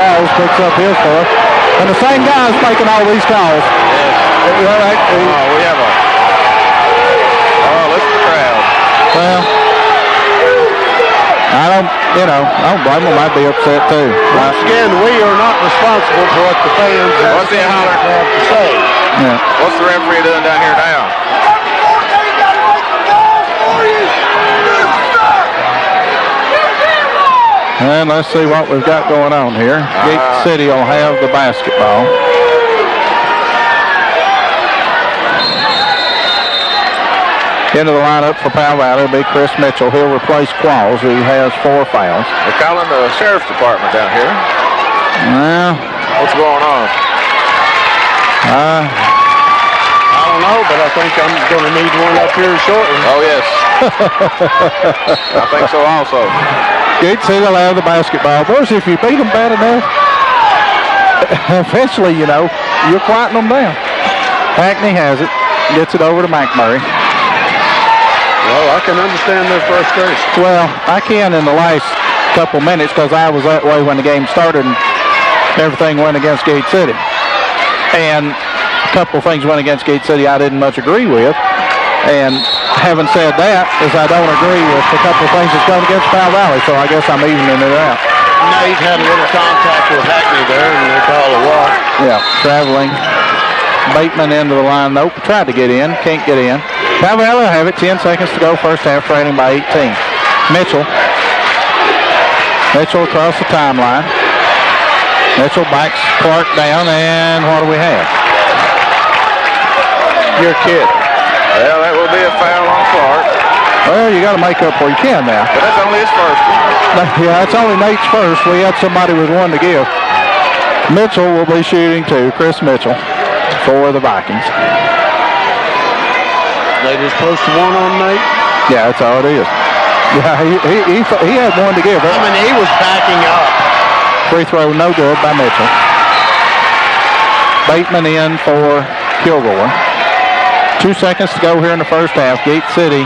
Powell picks up his fourth. And the same guy's making all these calls. Yes. We have a... Oh, listen to the crowd. Well, I don't blame them. I'd be upset too. Once again, we are not responsible for what the fans have to say. Yeah. What's the referee doing down here now? And let's see what we've got going on here. Gate City will have the basketball. Into the lineup for Powell Valley will be Chris Mitchell. He'll replace Qualls, who has 4 fouls. They're calling the sheriff's department down here. Well, what's going on? I don't know, but I think I'm going to need one up here shortly. Oh, yes. I think so also. Gate City will have the basketball. Boys, if you beat them bad enough, eventually, you're quieting them down. Hackney has it. Gets it over to McMurray. Well, I can understand their frustration. Well, I can in the last couple minutes because I was that way when the game started and everything went against Gate City. And a couple of things went against Gate City I didn't much agree with. And having said that, is I don't agree with a couple of things that's going against Powell Valley, so I guess I'm evening it out. Nate had a little contact with Hackney there, and they call a walk. Yeah, traveling. Bateman into the line. Nope, tried to get in, can't get in. Powell Valley will have it, 10 seconds to go, first half, trailing by 18. Mitchell across the timeline. Mitchell backs Clark down, and what do we have? Your kid. Well, that will be a foul on Clark. Well, you got to make up where you can now. But that's only his first one. Yeah, it's only Nate's first. We had somebody with one to give. Mitchell will be shooting too, Chris Mitchell, for the Vikings. They just posted one on Nate? Yeah, that's all it is. Yeah, he had one to give. He was backing up. Free throw no good by Mitchell. Bateman in for Kilgore. 2 seconds to go here in the first half. Gate City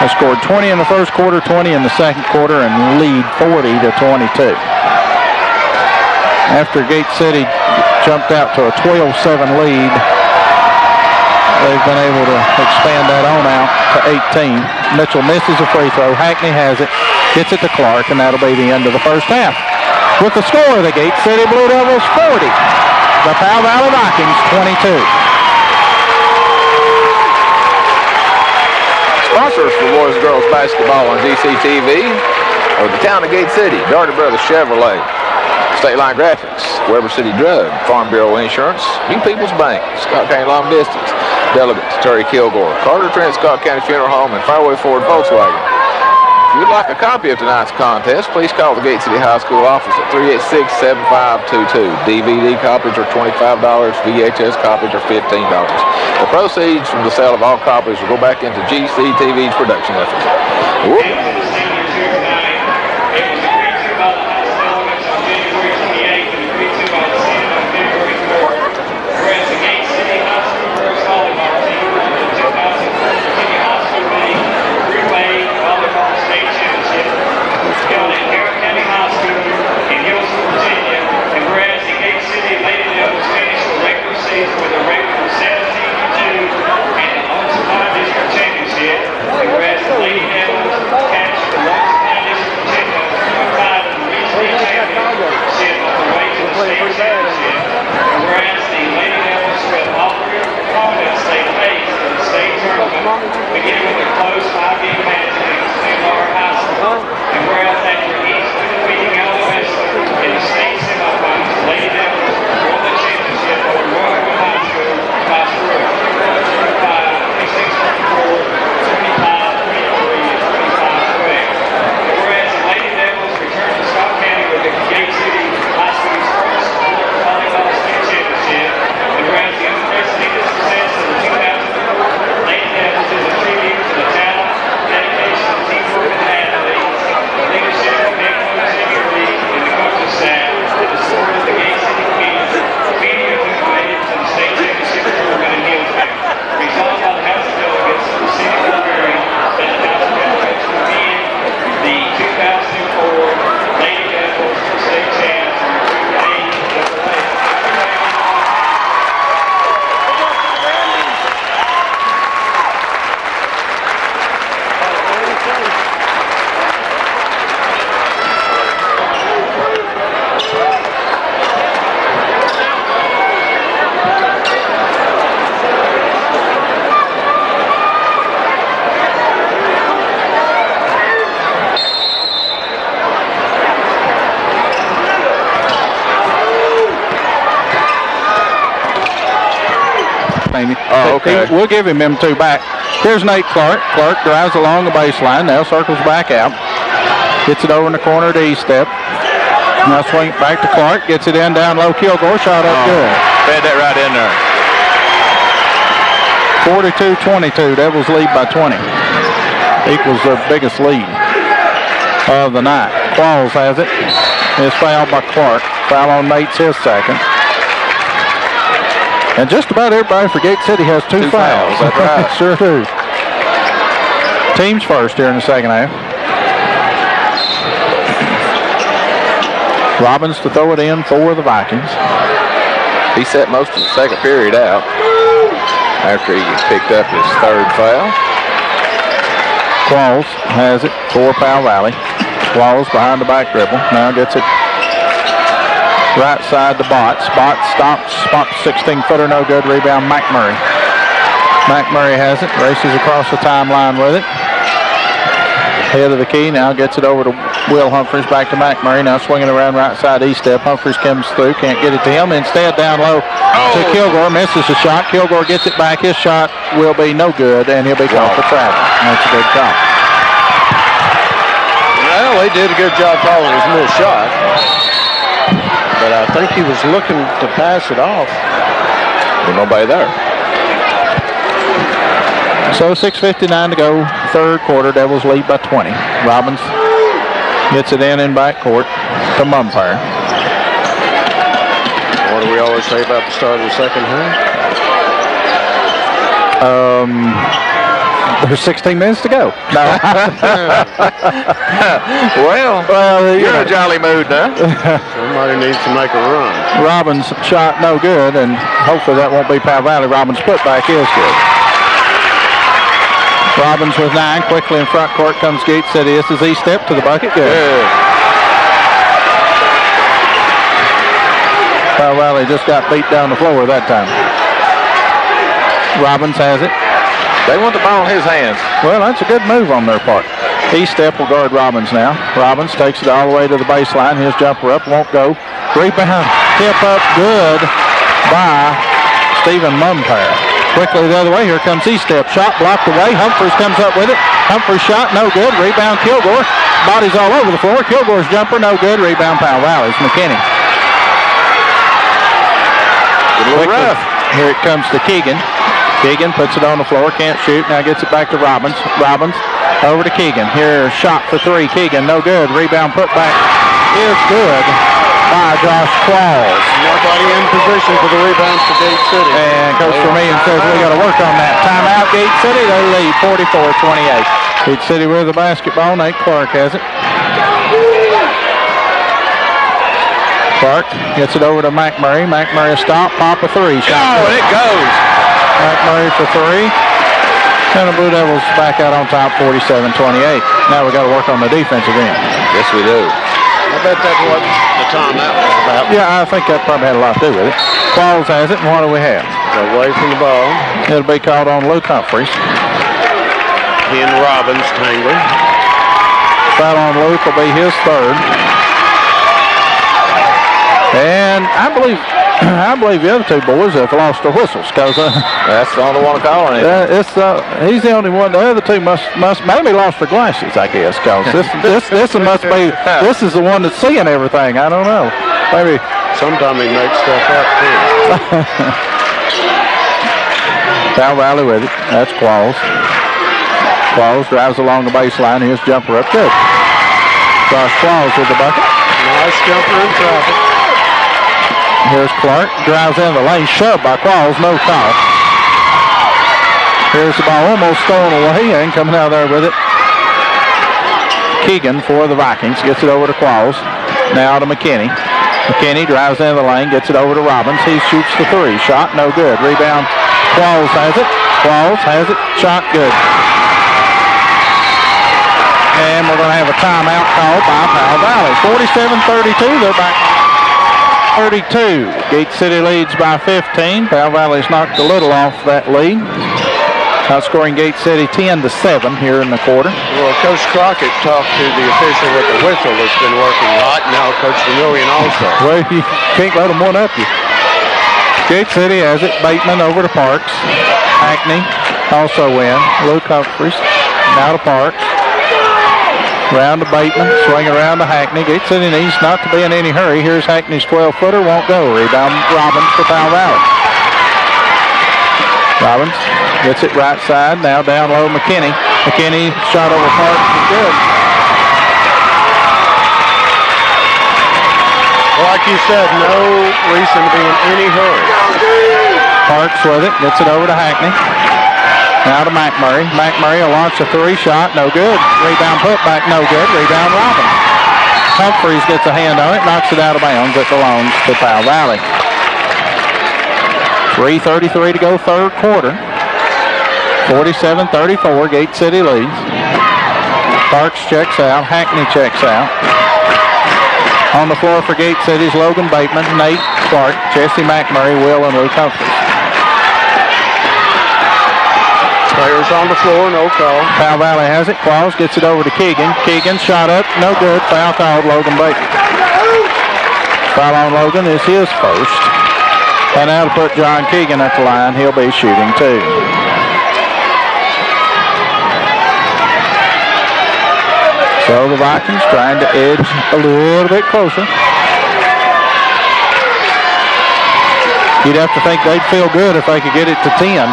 has scored 20 in the first quarter, 20 in the second quarter, and lead 40-22. After Gate City jumped out to a 12-7 lead, they've been able to expand that on out to 18. Mitchell misses a free throw. Hackney has it, gets it to Clark, and that'll be the end of the first half. With the score of the Gate City Blue Devils 40, the Powell Valley Vikings 22. Sponsors for boys and girls basketball on GCTV are the town of Gate City, Darty Brothers Chevrolet, State Line Graphics, Weber City Drug, Farm Bureau Insurance, New People's Bank, Scott County Long Distance, Delegates, Terry Kilgore, Carter Trent Scott County Funeral Home, and Fairway Ford Volkswagen. If you would like a copy of tonight's contest, please call the Gate City High School office at 386-7522. DVD copies are $25, VHS copies are $15. The proceeds from the sale of all copies will go back into GCTV's production efforts. Whoop. With a record 17-2 and the unsurpassed Lady Devils captured Maybe. Oh, okay. We'll give him them two back. Here's Nate Clark. Clark drives along the baseline. Now circles back out. Gets it over in the corner to E-step. Now swing it back to Clark. Gets it in down low. Kilgore shot up good. Fed that right in there. 42-22. Devils lead by 20. Equals their biggest lead of the night. Qualls has it. It's fouled by Clark. Foul on Nate's his second. And just about everybody for Gate City has two fouls. That's right. Sure do. Teams first here in the second half. Robbins to throw it in for the Vikings. He set most of the second period out after he picked up his third foul. Qualls has it for Powell Valley. Qualls behind the back dribble. Now gets it right side to Botts. Botts stops. Botts 16-footer, no good. Rebound, McMurray. McMurray has it. Races across the timeline with it. Head of the key. Now gets it over to Will Humphreys. Back to McMurray. Now swinging around right side E-step. Humphreys comes through. Can't get it to him. Instead down low to Kilgore. Misses the shot. Kilgore gets it back. His shot will be no good, and he'll be called for travel. That's a good call. Well, they did a good job calling his missed shot. But I think he was looking to pass it off. There's nobody there. So 6:59 to go, third quarter. Devils lead by 20. Robbins gets it in backcourt to Mumpire. What do we always say about the start of the second half? There's 16 minutes to go. No. well, you're in a jolly mood now. Somebody needs to make a run. Robbins shot no good, and hopefully that won't be Powell Valley. Robbins' putback is good. Robbins with 9. Quickly in front court comes Gate City. This is E-step to the bucket. Good. Powell Valley just got beat down the floor that time. Robbins has it. They want the ball in his hands. Well, that's a good move on their part. E-step will guard Robbins now. Robbins takes it all the way to the baseline. His jumper up won't go. Rebound. Tip up good by Stephen Mumpire. Quickly the other way. Here comes E-step. Shot blocked away. Humphreys comes up with it. Humphreys shot no good. Rebound Kilgore. Bodies all over the floor. Kilgore's jumper no good. Rebound Powell Valley's McKinney. A little rough. Here it comes to Keegan. Keegan puts it on the floor, can't shoot, now gets it back to Robbins. Robbins over to Keegan. Here, shot for 3. Keegan, no good. Rebound put back is good by Josh Qualls. Nobody in position for the rebound for Gate City. And Coach Vermillion says we got to work on that. Timeout, Gate City. They lead 44-28. Gate City with the basketball. Nate Clark has it. Clark gets it over to McMurray. McMurray stop, pop a 3. Shot and it goes. McMurray for 3. And the Blue Devils back out on top, 47-28. Now we got to work on the defensive end. Yes, we do. I bet that's what the timeout was about. Yeah, I think that probably had a lot to do with it. Qualls has it, and what do we have? Away from the ball. It'll be called on Luke Humphreys. He and Robbins tangling. Foul on Luke will be his 3rd. And I believe the other 2 boys have lost their whistles because that's the only one calling it. He's the only one. The other 2 must maybe lost their glasses, I guess, because this must be this is the one that's seeing everything. I don't know. Maybe sometimes he makes stuff up too. Powell Valley with it. That's Qualls. Qualls drives along the baseline. His jumper up good. Josh Qualls with the bucket. Nice jumper in traffic. Here's Clark, drives in the lane, shoved by Qualls, no foul. Here's the ball almost stolen away, and coming out there with it. Keegan for the Vikings, gets it over to Qualls. Now to McKinney. McKinney drives in the lane, gets it over to Robbins. He shoots the 3, shot no good. Rebound, Qualls has it. Qualls has it, shot good. And we're going to have a timeout called by Powell Valley. 47-32, they're back. 32. Gate City leads by 15. Powell Valley's knocked a little off that lead. Outscoring Gate City 10-7 here in the quarter. Well, Coach Crockett talked to the official with the whistle that's been working right. Now Coach Vermillion also. Well, you can't let them one-up you. Gate City has it. Bateman over to Parks. Hackney also in. Luke Humphreys now to Parks. Round to Bateman. Swing around to Hackney. Gate City needs not to be in any hurry. Here's Hackney's 12-footer. Won't go. Rebound Robbins for Powell Valley. Robbins gets it right side. Now down low McKinney. McKinney shot over Parks is good. Like you said, no reason to be in any hurry. Parks with it. Gets it over to Hackney. Now to McMurray. McMurray will launch a 3 shot. No good. Rebound put back. No good. Rebound Robbins. Humphreys gets a hand on it. Knocks it out of bounds. It belongs to Powell Valley. 3:33 to go third quarter. 47-34. Gate City leads. Parks checks out. Hackney checks out. On the floor for Gate City's Logan Bateman, Nate Clark, Jesse McMurray, Will, and Luke Humphreys. Players on the floor, no call. Powell Valley has it. Claus gets it over to Keegan. Keegan shot up, no good. Foul called Logan Bateman. Foul on Logan is his first. And now to put John Keegan at the line, he'll be shooting 2. So the Vikings trying to edge a little bit closer. You'd have to think they'd feel good if they could get it to 10.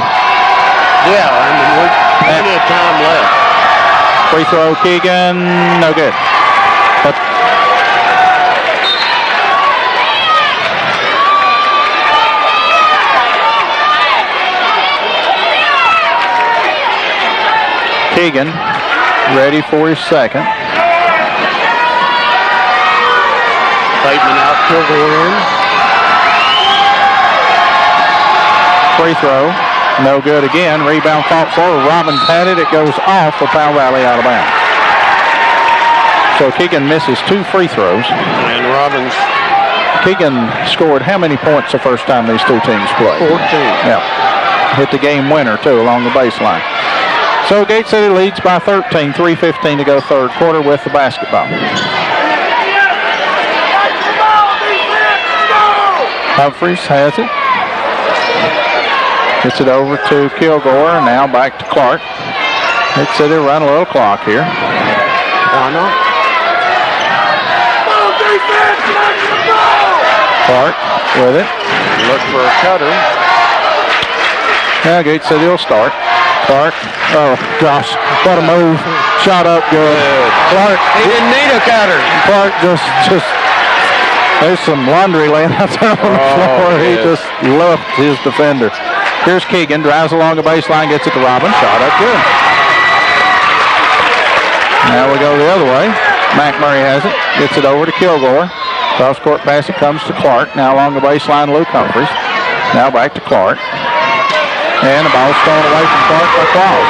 Yeah, I mean, we're plenty of time left. Free throw, Keegan, no good. But Keegan ready for his second. Bateman out, Kilgore in. Free throw, no good again. Rebound fought forward. Robbins had it. It goes off for Powell Valley out of bounds. So Keegan misses 2 free throws. And Robbins. Keegan scored how many points the first time these two teams played? 14. Yeah. Hit the game winner, too, along the baseline. So Gate City leads by 13, 3:15 to go third quarter with the basketball. Humphreys has it. Gets it over to Kilgore, and now back to Clark. Gate City run a little clock here. Why not? Clark with it. Look for a cutter. Now Gate City will start. Clark, oh gosh, what a move. Shot up good. Clark, He didn't need a cutter. Clark just, there's some laundry laying out there on the floor. Yes. He just left his defender. Here's Keegan, drives along the baseline, gets it to Robbins, shot up good. Now we go the other way. McMurray has it, gets it over to Kilgore. Cross court pass, it comes to Clark. Now along the baseline, Luke Humphreys. Now back to Clark. And the ball's thrown away from Clark by Claus.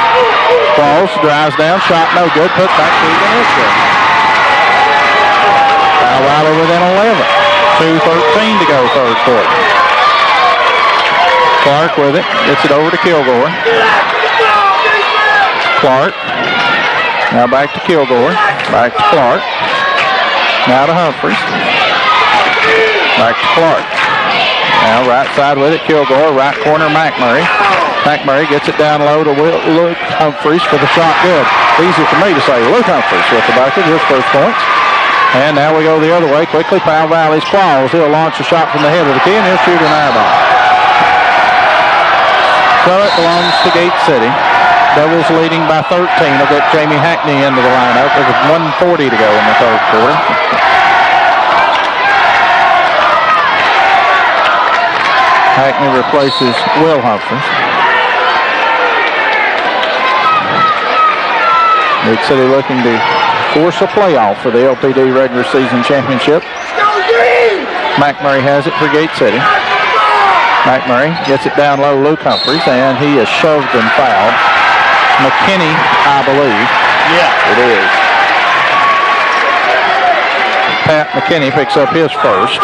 Claus drives down, shot no good, put back Keegan, is good. Powell Valley within 11. 2:13 to go third quarter. Clark with it, gets it over to Kilgore. Clark. Now back to Kilgore. Back to Clark. Now to Humphreys. Back to Clark. Now right side with it, Kilgore. Right corner, McMurray. McMurray gets it down low to Luke Humphreys for the shot. Good. Easy for me to say. Luke Humphreys with the bucket, his first points. And now we go the other way. Quickly, Powell Valley's Claus. He'll launch a shot from the head of the key, and he'll shoot an air ball. So it belongs to Gate City. Devils leading by 13. They'll get Jamie Hackney into the lineup. There's 1:40 to go in the third quarter. Hackney replaces Will Humphreys. Gate City looking to force a playoff for the LPD regular season championship. McMurray has it for Gate City. McMurray gets it down low, Luke Humphreys, and he is shoved and fouled. McKinney, I believe. Yeah, it is. Pat McKinney picks up his first.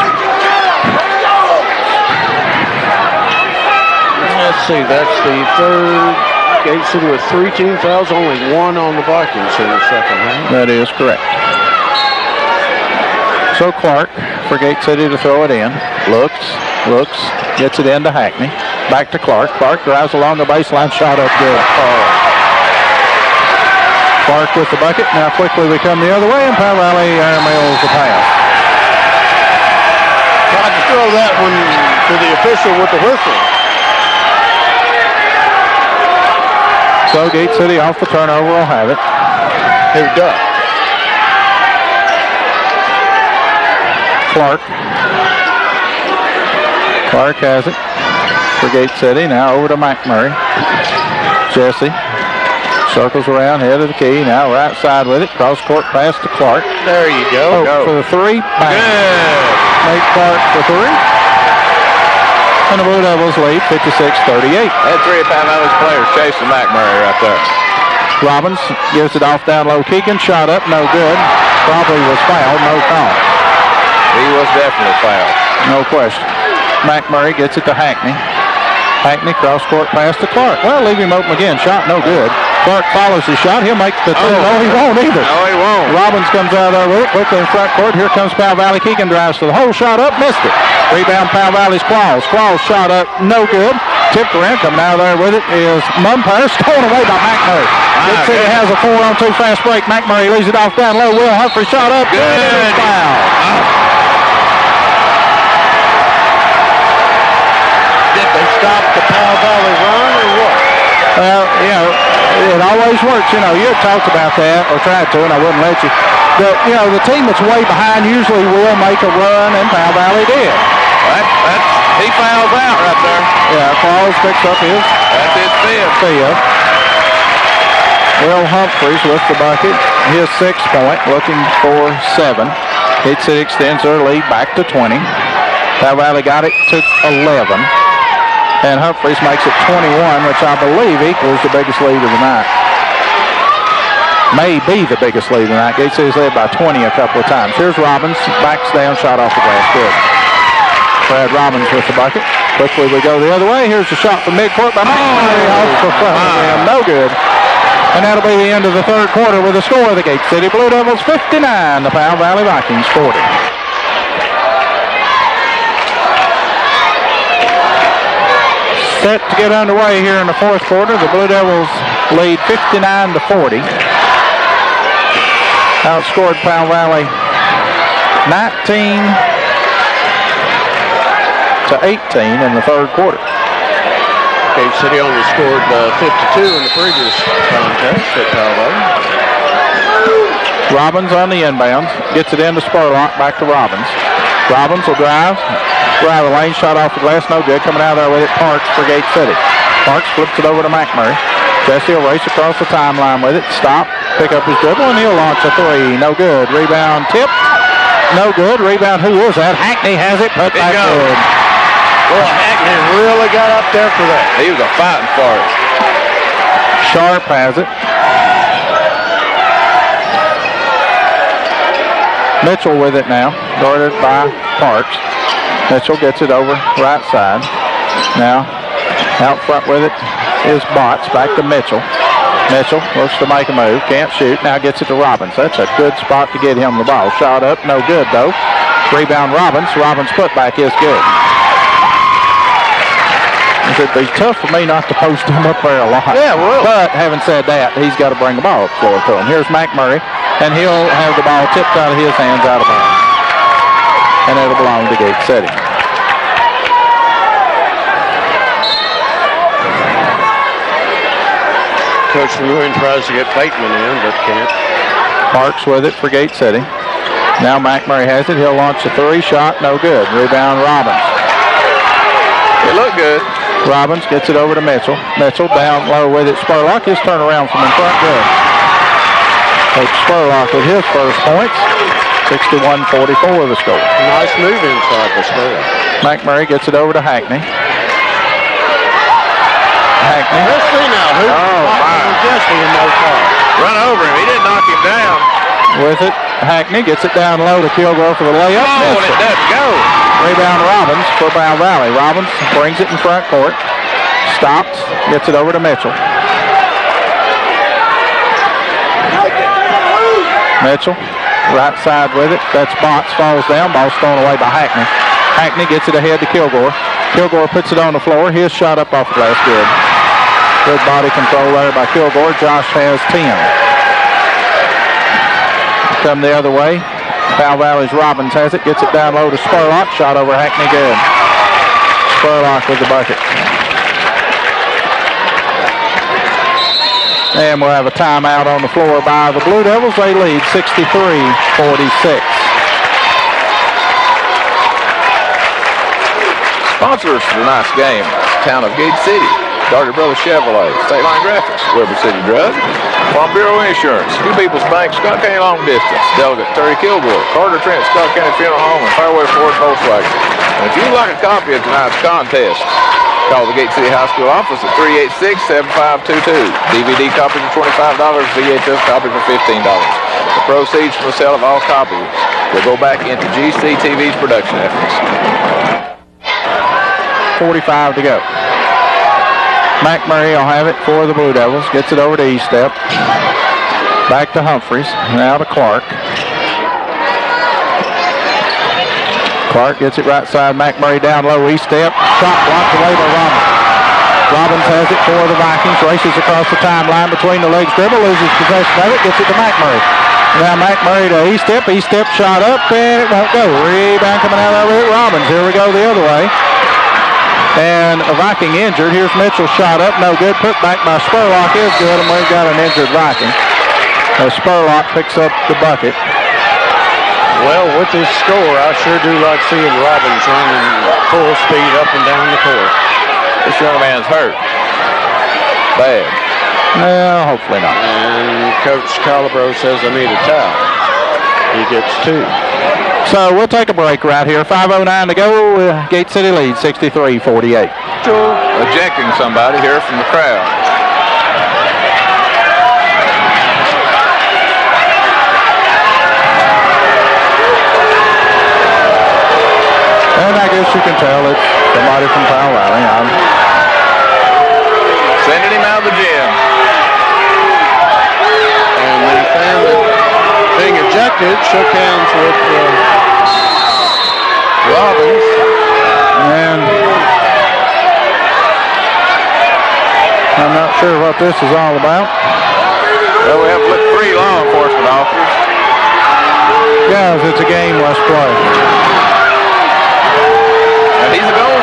Let's see, that's the third. Gate City with 3 team fouls, only 1 on the Vikings in the second half. That is correct. So Clark for Gate City to throw it in. Looks, gets it into Hackney. Back to Clark. Clark drives along the baseline, shot up good. Clark with the bucket. Now quickly we come the other way, and Powell Valley airmails the pass. Tried to throw that one to the official with the whistle. So Gate City off the turnover will have it. Who does? Clark has it for Gate City. Now over to McMurray. Jesse circles around, head of the key. Now right side with it. Cross court pass to Clark. There you go. For the three. Bang. Good. Make Clark for three. And the Blue Devils lead 56-38. Had three of Powell Valley's players chasing McMurray right there. Robbins gives it off down low. Keegan shot up, no good. Probably was fouled, no call. He was definitely fouled. No question. McMurray gets it to Hackney. Hackney cross court pass to Clark. Well, leave him open again. Shot no good. Clark follows the shot. He'll make the two. No, he won't either. No, he won't. Robbins comes out there with it. Quickly in front court. Here comes Powell Valley. Keegan drives to the hole. Shot up. Missed it. Rebound Powell Valley's Claus. Claus shot up. No good. Tipped around. Coming out there with it is Mumpire. Stolen away by McMurray. Gate City has a 4-on-2 fast break. McMurray leaves it off down low. Will Humphrey shot up. Good. Foul. Did they stop the Powell Valley run or what? Well, you know, it always works. You know, you had talked about that, or tried to, and I wouldn't let you. But, you know, the team that's way behind usually will make a run, and Powell Valley did. He fouls out right there. Yeah, Claus picks up his. That's his fifth. Will Humphreys with the bucket. His 6th point, looking for 7. Gate City extends their lead back to 20. Powell Valley got it to 11. And Humphreys makes it 21, which I believe equals the biggest lead of the night. May be the biggest lead of the night. Gate City's led by 20 a couple of times. Here's Robbins, backs down, shot off the glass. Good. Brad Robbins with the bucket. Quickly we go the other way. Here's the shot from midcourt by McMurray. Off for front. No good. And that'll be the end of the third quarter with the score of the Gate City Blue Devils 59, the Powell Valley Vikings 40. Set to get underway here in the fourth quarter. The Blue Devils lead 59-40. Outscored Powell Valley 19-18 in the third quarter. Gate City only scored 52 in the previous contest at Powell Valley. Robbins on the inbound. Gets it into Spurlock. Back to Robbins. Robbins will drive. Right of the lane, shot off the glass, no good. Coming out there with it, Parks for Gate City. Parks flips it over to McMurray. Jesse will race across the timeline with it. Stop, pick up his dribble, and he'll launch a three. No good. Rebound tipped. No good. Rebound, who is that? Hackney has it, put back good. Boy, Hackney really got up there for that. He was a fighting for it. Sharp has it. Mitchell with it now, guarded by Parks. Mitchell gets it over right side. Now, out front with it is Botts. Back to Mitchell. Mitchell looks to make a move. Can't shoot. Now gets it to Robbins. That's a good spot to get him the ball. Shot up. No good, though. Rebound Robbins. Robbins' putback is good. It'd be tough for me not to post him up there a lot. Yeah, well. But having said that, he's got to bring the ball up floor to him. Here's McMurray, and he'll have the ball tipped out of his hands out of bounds. And it'll belong to Gate City. Coach Lewin tries to get Bateman in, but can't. Parks with it for Gate City. Now McMurray has it. He'll launch a three shot. No good. Rebound Robbins. It looked good. Robbins gets it over to Mitchell. Mitchell down low with it. Spurlock. His turnaround from in front. Good. Coach Spurlock with his first points. 61-44 the score. Nice move inside the Spurlock. McMurray gets it over to Hackney. Hackney. Let's see now. Who's Jesse in no car? Run over him. He didn't knock him down. With it, Hackney gets it down low to Kilgore for the layup. Oh, and it doesn't go. Rebound Robbins for Powell Valley. Robbins brings it in front court. Stops. Gets it over to Mitchell. Mitchell Right side with it. That's Botts. Falls down. Ball's thrown away by Hackney. Hackney gets it ahead to Kilgore. Kilgore puts it on the floor. His shot up off the glass. Good. Good body control there by Kilgore. Josh has 10. Come the other way. Powell Valley's Robbins has it. Gets it down low to Spurlock. Shot over Hackney. Good. Spurlock with the bucket. And we'll have a timeout on the floor by the Blue Devils. They lead 63-46. Sponsors for tonight's game, Town of Gate City, Darty Brothers Chevrolet, State Line Graphics, Weber City Drug, Farm Bureau Insurance, Few People's Bank, Scott County Long Distance, Delegate Terry Kilgore, Carter Trent, Scott County Funeral Home, and Fairway Ford Volkswagen. And if you'd like a copy of tonight's contest, call the Gate City High School office at 386-7522. DVD copies are $25, VHS copies are $15. The proceeds from the sale of all copies will go back into GCTV's production efforts. 45 to go. McMurray will have it for the Blue Devils. Gets it over to Eastep. Back to Humphreys. Now to Clark. Clark gets it right side. McMurray down low. Eastep. Shot blocked away by Robbins. Robbins has it for the Vikings. Races across the timeline between the legs. Dribble. Loses possession of it. Gets it to McMurray. Now McMurray to Eastep. Eastep shot up and it won't go. Rebound coming out over it. Robbins. Here we go the other way. And a Viking injured. Here's Mitchell shot up. No good. Put back by Spurlock is good. And we've got an injured Viking. As Spurlock picks up the bucket. Well, with this score, I sure do like seeing Robbins running full speed up and down the court. This young man's hurt. Bad. No, hopefully not. And Coach Calabro says I need a towel. He gets 2. So we'll take a break right here. 5:09 to go. Gate City leads 63-48. Ejecting somebody here from the crowd. And I guess you can tell it's somebody from Powell Valley. Sending him out of the gym. And the fan being ejected shook hands with Robbins. And I'm not sure what this is all about. Well, we have 3 law enforcement officers. Guys, it's a game, let's play. And he's a goal.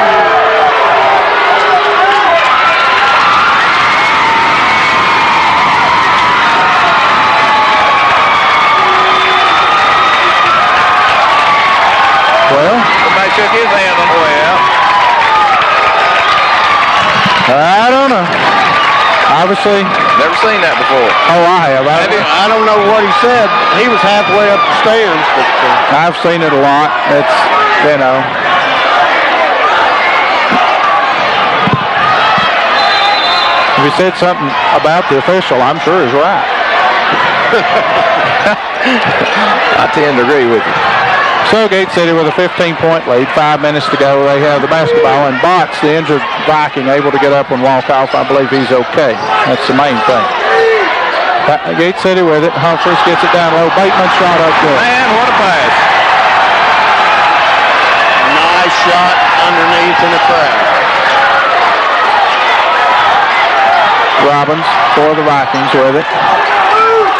Well, somebody shook his hand on the way out. I don't know. Obviously. Never seen that before. Oh, I have. I don't know what he said. He was halfway up the stands, but I've seen it a lot. It's, you know. If he said something about the official, I'm sure he's right. I tend to agree with you. So Gate City with a 15-point lead, 5 minutes to go. They have the basketball, and Botts, the injured Viking, able to get up and walk off. I believe he's okay. That's the main thing. Gate City with it. Humphreys gets it down low. Bateman shot up good. Man, what a pass. nice shot underneath in the crowd. Robbins for the Vikings with it.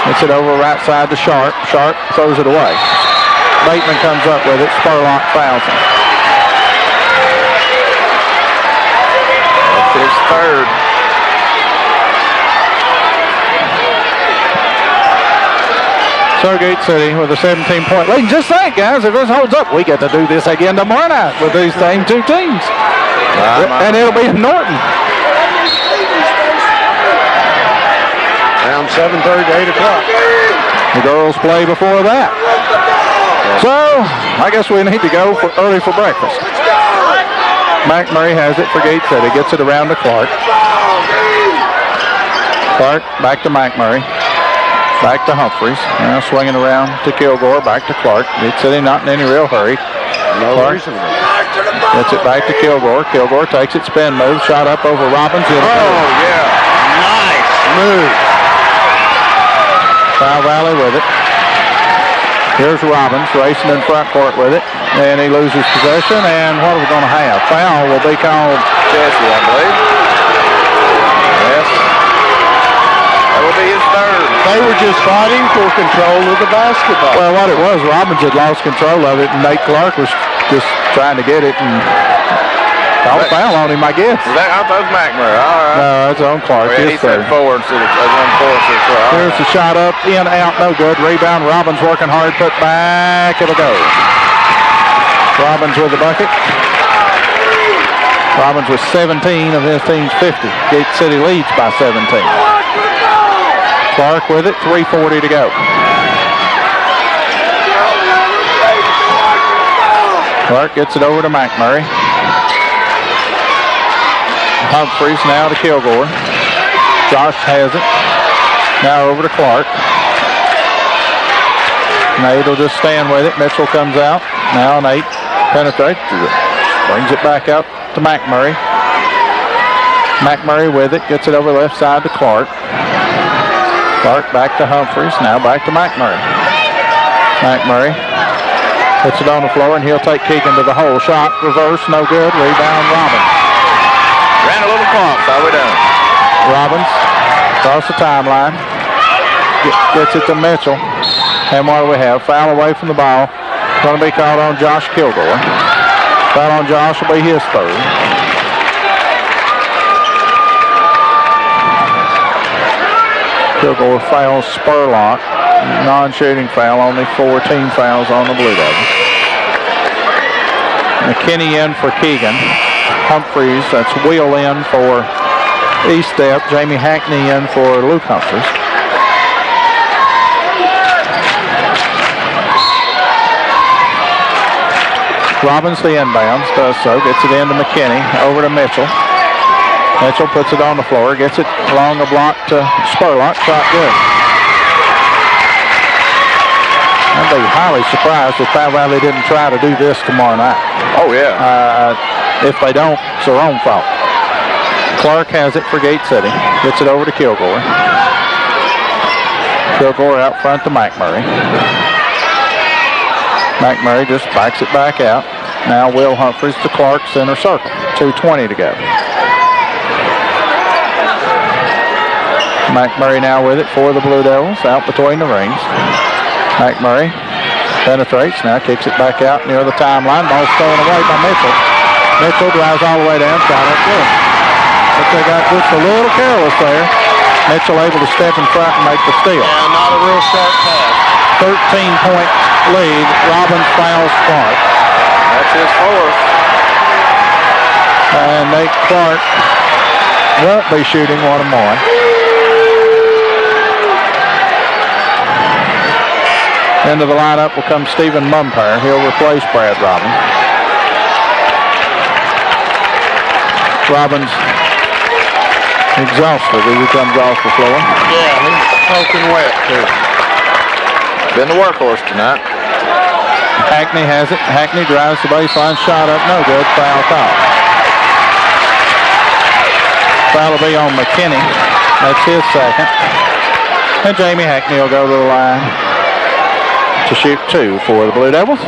Gets it over right side to Sharp. Sharp throws it away. Bateman comes up with it. Spurlock fouls him. That's his third. So Gate City with a 17-point lead. Just think, guys, if this holds up, we get to do this again tomorrow night with these same two teams. And it'll be in Norton. Around 7:30 to 8 o'clock. The girls play before that. So, I guess we need to go early for breakfast. McMurray has it for Gate City. Gets it around to Clark. Clark back to McMurray. Back to Humphreys. Now swinging around to Kilgore. Back to Clark. Gate City not in any real hurry. No reason. Gets it back to Kilgore. Kilgore takes it, spin move. Shot up over Robbins. Oh, yeah. Nice move. Powell Valley with it. Here's Robbins racing in front court with it, and he loses possession, and what are we going to have? Foul will be called. Jesse, I believe. Yes. That will be his third. They were just fighting for control of the basketball. Well, what it was, Robbins had lost control of it, and Nate Clark was just trying to get it, and called a foul on him, I guess. I thought it was McMurray. All right. No, it's on Clark. Yeah, he said forward instead of 1-4. Here's the shot up, in, out, no good. Rebound, Robbins working hard, put back, it'll go. Robbins with the bucket. Robbins with 17 of his team's 50. Gate City leads by 17. Clark with it, 3:40 to go. Clark gets it over to McMurray. Humphreys now to Kilgore. Josh has it. Now over to Clark. Nate will just stand with it. Mitchell comes out. Now Nate penetrates. Brings it back out to McMurray. McMurray with it. Gets it over left side to Clark. Clark back to Humphreys. Now back to McMurray. McMurray puts it on the floor, and he'll take Keegan to the hole. Shot, reverse, no good. Rebound, Robbins. Ran a little clock. How we done? Robbins across the timeline. Gets it to Mitchell. And what do we have? Foul away from the ball. Going to be called on Josh Kilgore. Foul on Josh will be his third. Kilgore fouls Spurlock. Non-shooting foul. Only 14 fouls on the Blue Devils. McKinney in for Keegan. Humphreys, that's Wheel in for Estep. Jamie Hackney in for Luke Humphreys. Robbins the inbounds, does so, gets it into McKinney, over to Mitchell. Mitchell puts it on the floor, gets it along the block to Spurlock, shot good. I'd be highly surprised if Powell Valley didn't try to do this tomorrow night. Oh, yeah. If they don't, it's their own fault. Clark has it for Gate City. Gets it over to Kilgore. Kilgore out front to McMurray. McMurray just backs it back out. Now Will Humphreys to Clark, center circle. 2:20 to go. McMurray now with it for the Blue Devils, out between the rings. McMurray penetrates, now kicks it back out near the timeline. Ball stolen away by Mitchell. Mitchell drives all the way down, shot up good. But they got just a little careless there. Mitchell able to step in front and make the steal. Yeah, not a real sharp pass. 13-point lead. Robbins fouls Clark. That's his fourth. And Nate Clark won't be shooting one more. Into the lineup will come Stephen Mumpire. He'll replace Brad Robbins. Robbins exhausted as he comes off the floor. Yeah, he's soaking wet too. Been the workhorse tonight. Hackney has it. Hackney drives the baseline, shot up, no good. Foul call. Foul will be on McKinney. That's his second. And Jamie Hackney will go to the line to shoot 2 for the Blue Devils.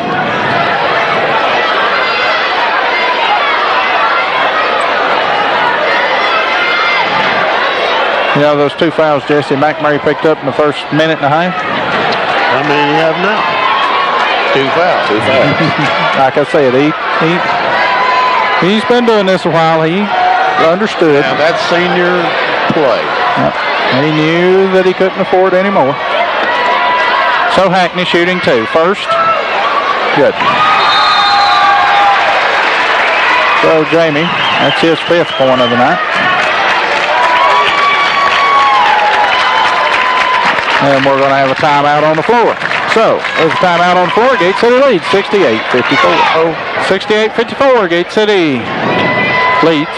You know those 2 fouls Jesse McMurray picked up in the first minute and a half? How many do you have now? 2 fouls. 2 fouls. Like I said, he's been doing this a while. He understood. Now that's senior play. He knew that he couldn't afford any more. So Hackney shooting 2. First, good. So Jamie, that's his 5th point of the night. And we're going to have a timeout on the floor. So, there's a timeout on the floor. Gate City leads 68-54. 68-54, Gate City leads.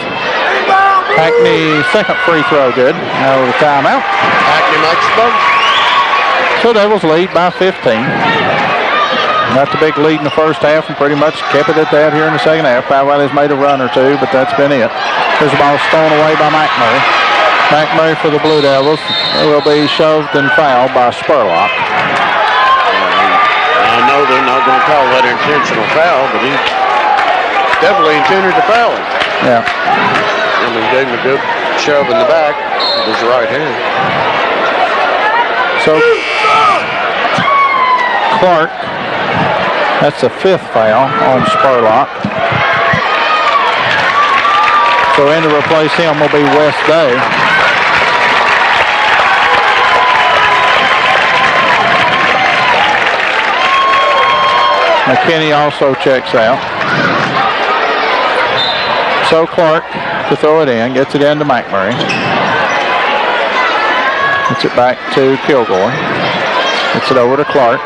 Hackney second free throw good. Now the timeout. Hackney makes the boat. So Devils lead by 15. Not the big lead in the first half and pretty much kept it at that here in the second half. Powell Valley's made a run or two, but that's been it. Here's the ball stolen away by McMurray. McMurray for the Blue Devils will be shoved and fouled by Spurlock. I know they're not going to call that an intentional foul, but he definitely intended to foul him. Yeah. I mean, gave him a good shove in the back with his right hand. So Clark, that's the 5th foul on Spurlock. So in to replace him will be Wes Day. McKinney also checks out. So Clark to throw it in, gets it into McMurray. Gets it back to Kilgore. Gets it over to Clark.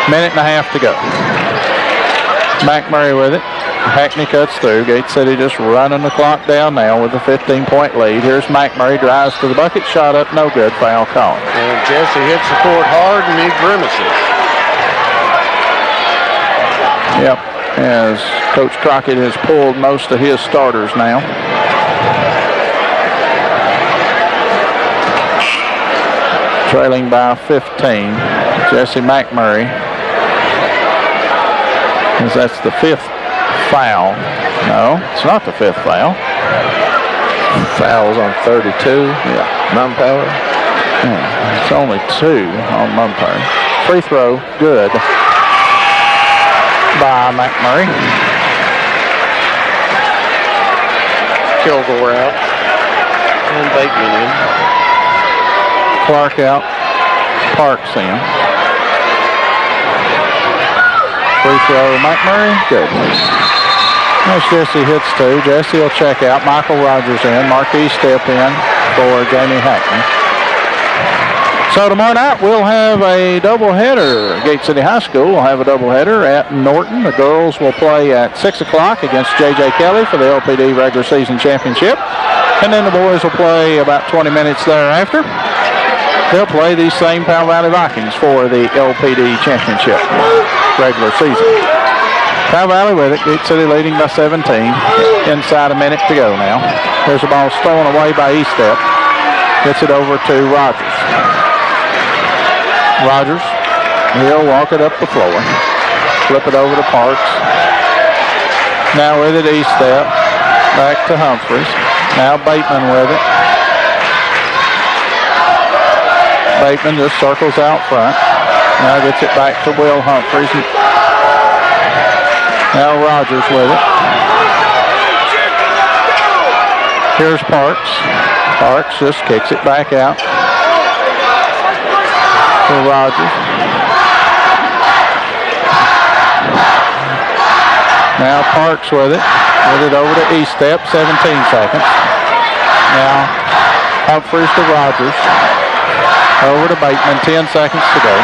1.5 to go. McMurray with it. Hackney cuts through. Gate City just running the clock down now with a 15-point lead. Here's McMurray, drives to the bucket, shot up, no good, foul call. And Jesse hits the court hard and he grimaces. Yep, as Coach Crockett has pulled most of his starters now. Trailing by 15, Jesse McMurray, as that's the 5th foul. No, it's not the 5th foul. Fouls on 32. Yeah. Mumpower. Yeah, it's only 2 on Mumpower. Free throw, good by McMurray. Kilgore out. And Bateman in. Clark out. Parks in. Free throw, McMurray, good. That's Jesse hits 2. Jesse will check out. Michael Rogers in. Marquis step in for Jamie Hackney. So tomorrow night we'll have a doubleheader. Gate City High School will have a doubleheader at Norton. The girls will play at 6 o'clock against J.J. Kelly for the LPD regular season championship. And then the boys will play about 20 minutes thereafter. They'll play the same Powell Valley Vikings for the LPD championship regular season. Powell Valley with it. Gate City leading by 17. Inside a minute to go now. There's a ball stolen away by Estep. Gets it over to Rogers. Rogers, he'll walk it up the floor. Flip it over to Parks. Now with it, Estep. Back to Humphreys. Now Bateman with it. Bateman just circles out front. Now gets it back to Will Humphreys. Now Rogers with it. Here's Parks. Parks just kicks it back out to Rogers. Now Parks with it. With it over to Estep. 17 seconds. Now Humphreys to Rogers. Over to Bateman, 10 seconds to go.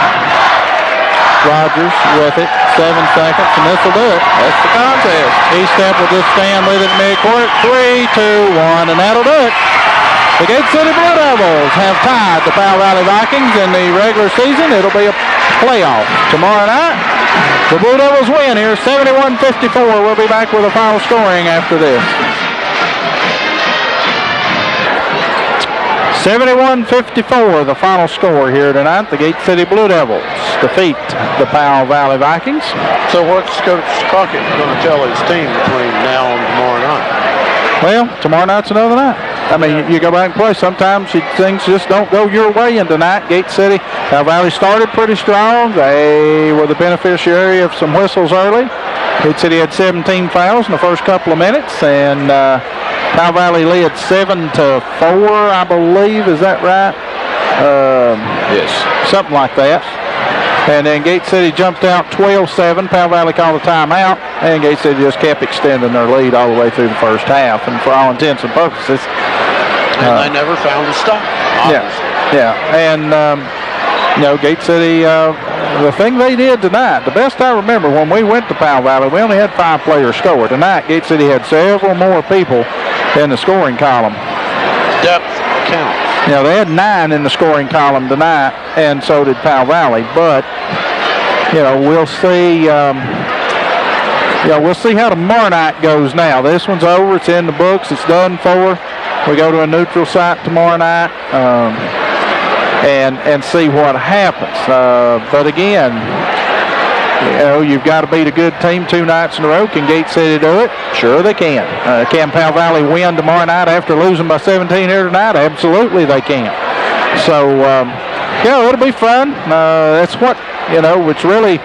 Rogers with it, 7 seconds, and this will do it. That's the contest. Estep will just stand with it mid-court. 3, 2, 1, and that'll do it. The Gate City Blue Devils have tied the Powell Valley Vikings in the regular season. It'll be a playoff tomorrow night. The Blue Devils win here, 71-54. We'll be back with the final scoring after this. 71-54, the final score here tonight. The Gate City Blue Devils defeat the Powell Valley Vikings. So what's Coach Crockett going to tell his team between now and tomorrow night? Well, tomorrow night's another night. I mean, you go back and play. Sometimes things just don't go your way. And tonight, Gate City, Powell Valley started pretty strong. They were the beneficiary of some whistles early. Gate City had 17 fouls in the first couple of minutes, and Powell Valley led 7-4, I believe. Is that right? Yes. Something like that. And then Gate City jumped out 12-7. Powell Valley called a timeout, and Gate City just kept extending their lead all the way through the first half. And for all intents and purposes, and they never found a stop. Obviously. Yeah. And Gate City. The thing they did tonight, the best I remember when we went to Powell Valley, we only had 5 players score. Tonight, Gate City had several more people in the scoring column. Depth counts. They had 9 in the scoring column tonight, and so did Powell Valley. But we'll see. We'll see how tomorrow night goes. Now this one's over. It's in the books. It's done for. We go to a neutral site tomorrow night. And see what happens. But again, You know, you've got to beat a good team 2 nights in a row. Can Gate City do it? Sure they can. Can Powell Valley win tomorrow night after losing by 17 here tonight? Absolutely they can. So, it'll be fun. That's what, it's really,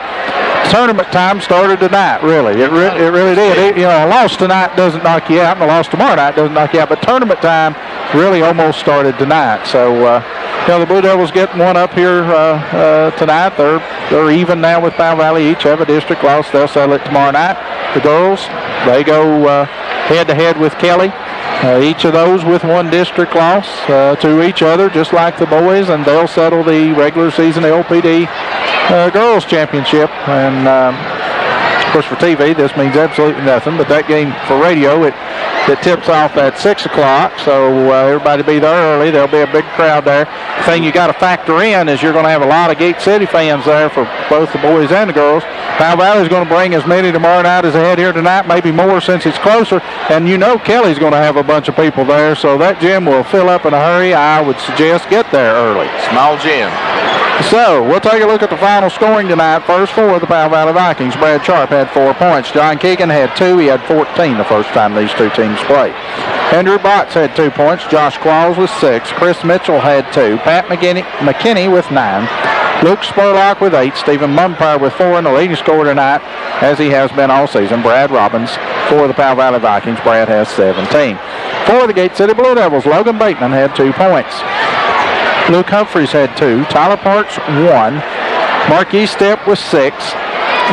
tournament time started tonight, really. It really did. A loss tonight doesn't knock you out, and a loss tomorrow night doesn't knock you out, but tournament time really almost started tonight. So, the Blue Devils getting one up here tonight. They're even now with Powell Valley. Each have a district loss. They'll settle it tomorrow night. The girls, they go head-to-head with Kelly. Each of those with one district loss to each other, just like the boys, and they'll settle the regular season LPD girls championship. And of course, for TV, this means absolutely nothing. But that game for radio, it tips off at 6 o'clock, so everybody be there early. There'll be a big crowd there. The thing you got to factor in is you're going to have a lot of Gate City fans there for both the boys and the girls. Powell Valley is going to bring as many tomorrow night as they had here tonight, maybe more since it's closer. And Kelly's going to have a bunch of people there, so that gym will fill up in a hurry. I would suggest get there early. Small gym. So, we'll take a look at the final scoring tonight. First for the Powell Valley Vikings. Brad Sharp had 4 points. John Keegan had 2. He had 14 the first time these two teams played. Andrew Botts had 2 points. Josh Qualls with 6. Chris Mitchell had 2. Pat McKinney with 9. Luke Spurlock with 8. Stephen Mumpire with 4. And the leading scorer tonight, as he has been all season, Brad Robbins for the Powell Valley Vikings. Brad has 17. For the Gate City Blue Devils, Logan Bateman had 2 points. Luke Humphreys had 2. Tyler Parks 1. Mark Eastep was 6.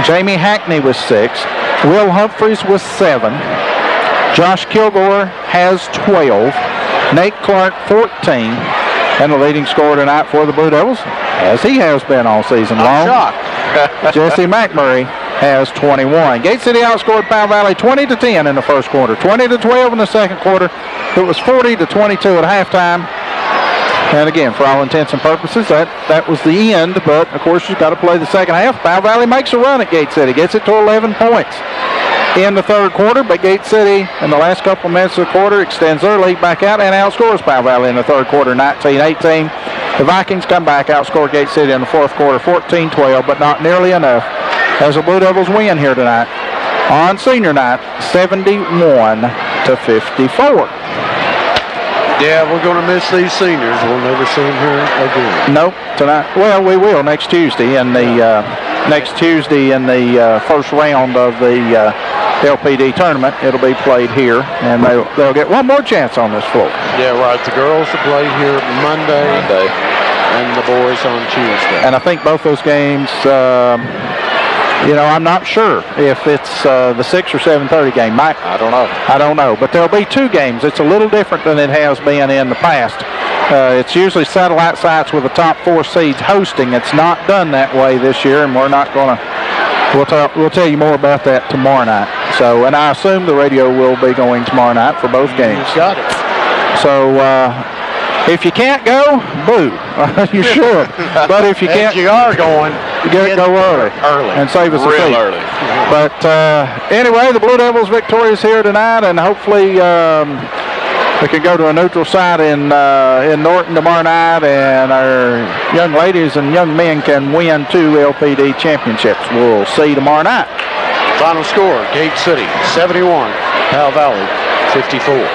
Jamie Hackney was 6. Will Humphreys was 7. Josh Kilgore has 12. Nate Clark 14. And the leading scorer tonight for the Blue Devils, as he has been all season long, Jesse McMurray has 21. Gate City outscored Powell Valley 20-10 in the first quarter, 20-12 in the second quarter. It was 40-22 at halftime. And again, for all intents and purposes, that was the end. But, of course, you've got to play the second half. Powell Valley makes a run at Gate City, gets it to 11 points in the third quarter. But Gate City, in the last couple of minutes of the quarter, extends their lead back out and outscores Powell Valley in the third quarter, 19-18. The Vikings come back, outscore Gate City in the fourth quarter, 14-12, but not nearly enough, as the Blue Devils win here tonight on senior night, 71-54. Yeah, we're going to miss these seniors. We'll never see them here again. Nope, tonight. Well, we will next Tuesday in the first round of the LPD tournament. It'll be played here, and they'll get one more chance on this floor. Yeah, right. The girls will play here Monday, and the boys on Tuesday. And I think both those games. I'm not sure if it's the 6 or 7:30 game. I don't know. But there'll be 2 games. It's a little different than it has been in the past. It's usually satellite sites with the top 4 seeds hosting. It's not done that way this year, and we're not going to. We'll tell you more about that tomorrow night. So, and I assume the radio will be going tomorrow night for both games. You got it. So. If you can't go, boo. You should. But if you can't, you are going. Go early and save us a seat. Early. But anyway, the Blue Devils victorious here tonight, and hopefully we can go to a neutral site in Norton tomorrow night, and our young ladies and young men can win 2 LPD championships. We'll see you tomorrow night. Final score: Gate City 71, Powell Valley 54.